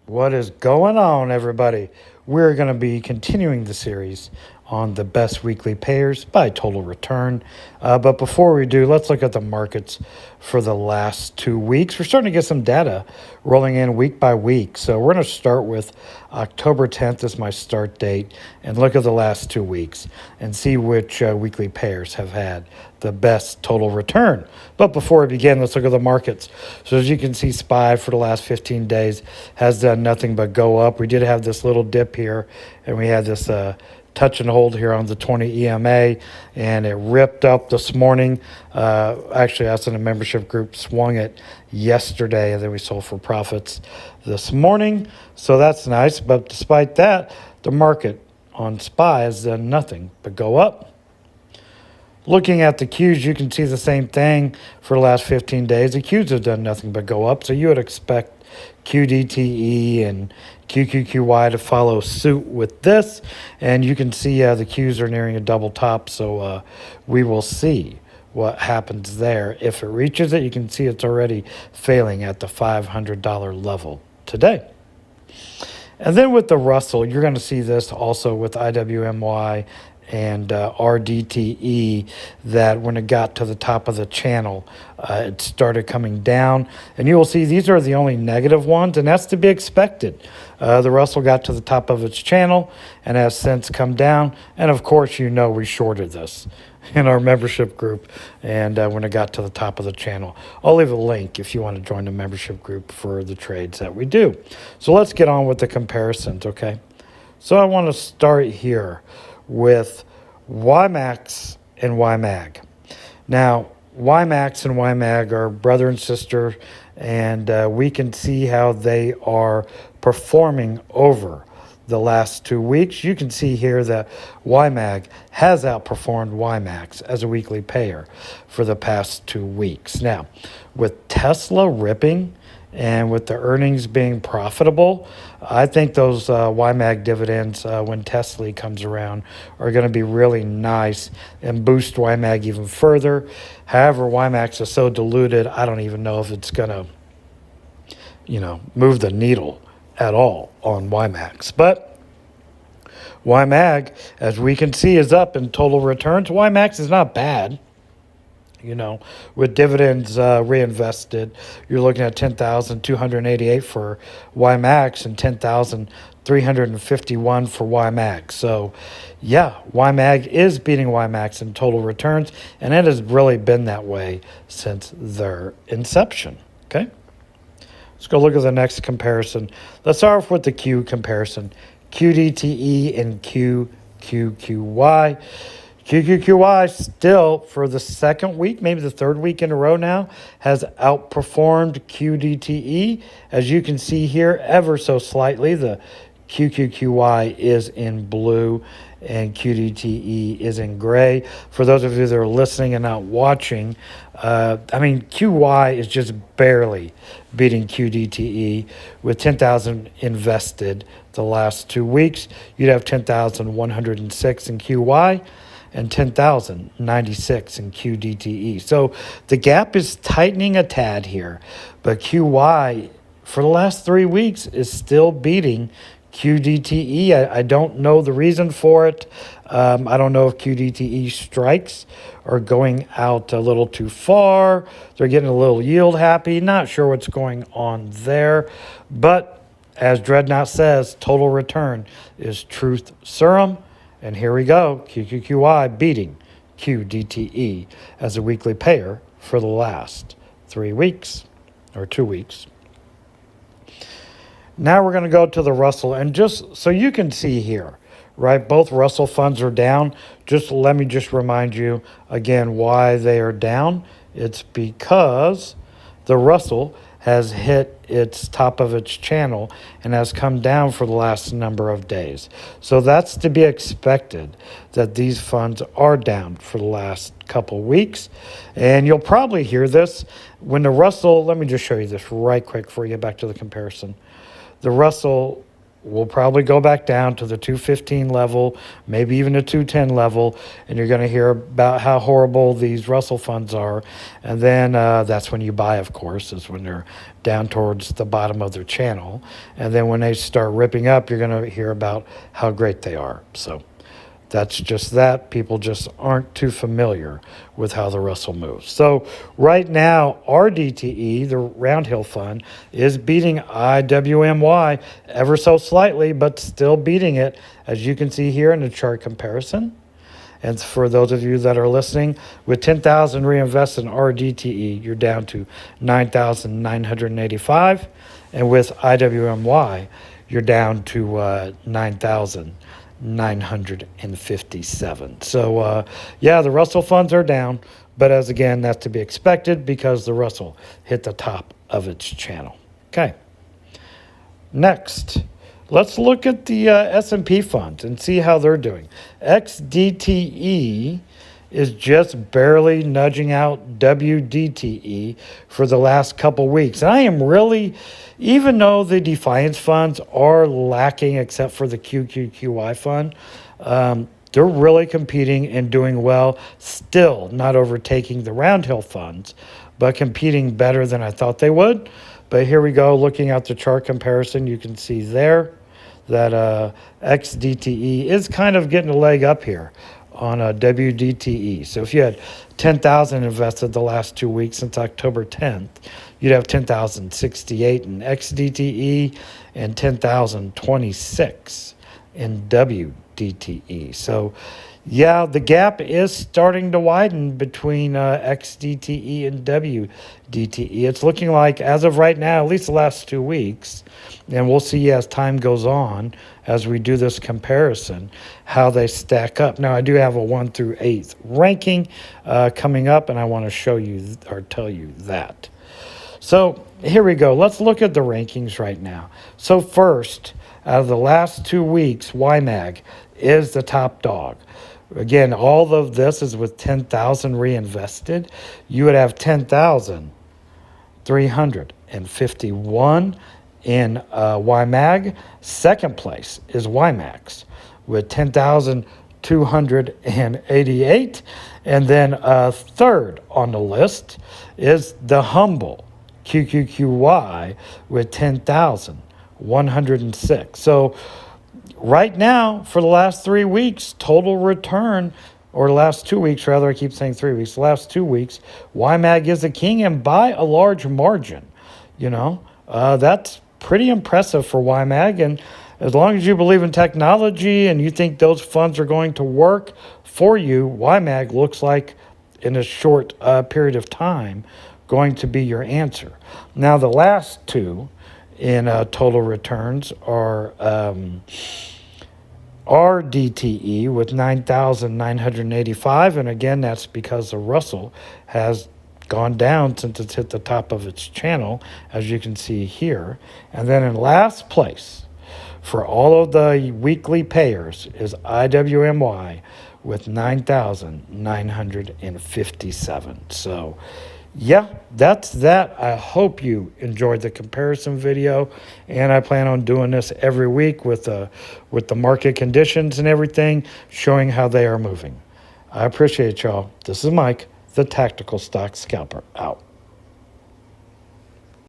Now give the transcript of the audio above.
What is going on, everybody? We're going to be continuing the series on the best weekly payers by total return. But before we do, let's look at the markets for the last 2 weeks. We're starting to get some data rolling in week by week. So we're going to start with October 10th as my start date and look at the last 2 weeks and see which weekly payers have had the best total return. But before we begin, let's look at the markets. So as you can see, SPY for the last 15 days has done nothing but go up. We did have this little dip here, and we had this touch and hold here on the 20 EMA, and it ripped up this morning. Actually, us in the membership group swung it yesterday, and then we sold for profits this morning. So that's nice. But despite that, the market on SPY has done nothing but go up. Looking at the Qs, you can see the same thing for the last 15 days. The Qs have done nothing but go up. So you would expect QDTE and QQQY to follow suit with this. And you can see the Qs are nearing a double top. So we will see what happens there. If it reaches it, you can see it's already failing at the $500 level today. And then with the Russell, you're going to see this also with IWMY and RDTE, that when it got to the top of the channel, it started coming down. And you will see these are the only negative ones, and that's to be expected. The Russell got to the top of its channel and has since come down. And of course, you know we shorted this in our membership group, and when it got to the top of the channel. I'll leave a link if you want to join the membership group for the trades that we do. So let's get on with the comparisons, okay? So I want to start here with YMAX and YMAG. Now, YMAX and YMAG are brother and sister, and we can see how they are performing over the last 2 weeks. You can see here that YMAG has outperformed YMAX as a weekly payer for the past 2 weeks. Now, with Tesla ripping and with the earnings being profitable, I think those YMAG dividends, when Tesla comes around, are going to be really nice and boost YMAG even further. However, YMAX is so diluted, I don't even know if it's going to, move the needle at all on YMAX. But YMAG, as we can see, is up in total returns. YMAX is not bad. With dividends reinvested, you're looking at $10,288 for YMAX and $10,351 for YMAG. So, yeah, YMAG is beating YMAX in total returns, and it has really been that way since their inception. Okay, let's go look at the next comparison. Let's start off with the Q comparison: QDTE and QQQY. QQQY still, for the second week, maybe the third week in a row now, has outperformed QDTE. As you can see here, ever so slightly, the QQQY is in blue and QDTE is in gray. For those of you that are listening and not watching, QY is just barely beating QDTE with 10,000 invested the last 2 weeks. You'd have 10,106 in QY and 10,096 in QDTE. So the gap is tightening a tad here, but QY for the last 3 weeks is still beating QDTE. I don't know the reason for it. I don't know if QDTE strikes are going out a little too far. They're getting a little yield happy. Not sure what's going on there. But as Dreadnought says, total return is truth serum. And here we go, QQQY beating QDTE as a weekly payer for the last 3 weeks, or 2 weeks. Now we're going to go to the Russell, and just so you can see here, right, both Russell funds are down. Let me remind you again why they are down. It's because the Russell has hit its top of its channel and has come down for the last number of days. So that's to be expected, that these funds are down for the last couple weeks. And you'll probably hear this when the Russell, let me just show you this right quick before we get back to the comparison. The Russell we'll probably go back down to the 215 level, maybe even a 210 level, and you're going to hear about how horrible these Russell funds are. And then that's when you buy, of course, is when they're down towards the bottom of their channel. And then when they start ripping up, you're going to hear about how great they are. So that's just that. People just aren't too familiar with how the Russell moves. So right now, RDTE, the Round Hill Fund, is beating IWMY ever so slightly, but still beating it, as you can see here in the chart comparison. And for those of you that are listening, with 10,000 reinvested in RDTE, you're down to 9,985. And with IWMY, you're down to 9,957. So, yeah, the Russell funds are down, but as again, that's to be expected because the Russell hit the top of its channel. Okay. Next, let's look at the S&P funds and see how they're doing. XDTE is just barely nudging out WDTE for the last couple weeks. And I am really, even though the Defiance funds are lacking except for the QQQY fund, they're really competing and doing well, still not overtaking the Round Hill funds, but competing better than I thought they would. But here we go, looking at the chart comparison, you can see there that XDTE is kind of getting a leg up here on WDTE. So if you had 10,000 invested the last 2 weeks since October 10th, you'd have 10,068 in XDTE and 10,026 in WDTE. So yeah, the gap is starting to widen between XDTE and WDTE. It's looking like, as of right now, at least the last 2 weeks, and we'll see as time goes on, as we do this comparison, how they stack up. Now, I do have a 1 through 8th ranking coming up, and I want to show you or tell you that. So here we go. Let's look at the rankings right now. So first, out of the last 2 weeks, YMAG is the top dog. Again, all of this is with 10,000 reinvested. You would have 10,351 in YMAG. Second place is YMAX with 10,288. And then third on the list is the humble QQQY with 10,106. So right now, for the last 3 weeks, total return, or the last 2 weeks, rather, I keep saying 3 weeks, the last 2 weeks, YMAG is the king and by a large margin. You know, that's pretty impressive for YMAG. And as long as you believe in technology and you think those funds are going to work for you, YMAG looks like, in a short period of time, going to be your answer. Now, the last two in total returns are RDTE with 9,985, and again, that's because the Russell has gone down since it's hit the top of its channel, as you can see here. And then in last place for all of the weekly payers is IWMY with 9,957. So yeah, that's that. I hope you enjoyed the comparison video, and I plan on doing this every week with the market conditions and everything, showing how they are moving. I appreciate y'all. This is Mike, the Tactical Stock Scalper, out.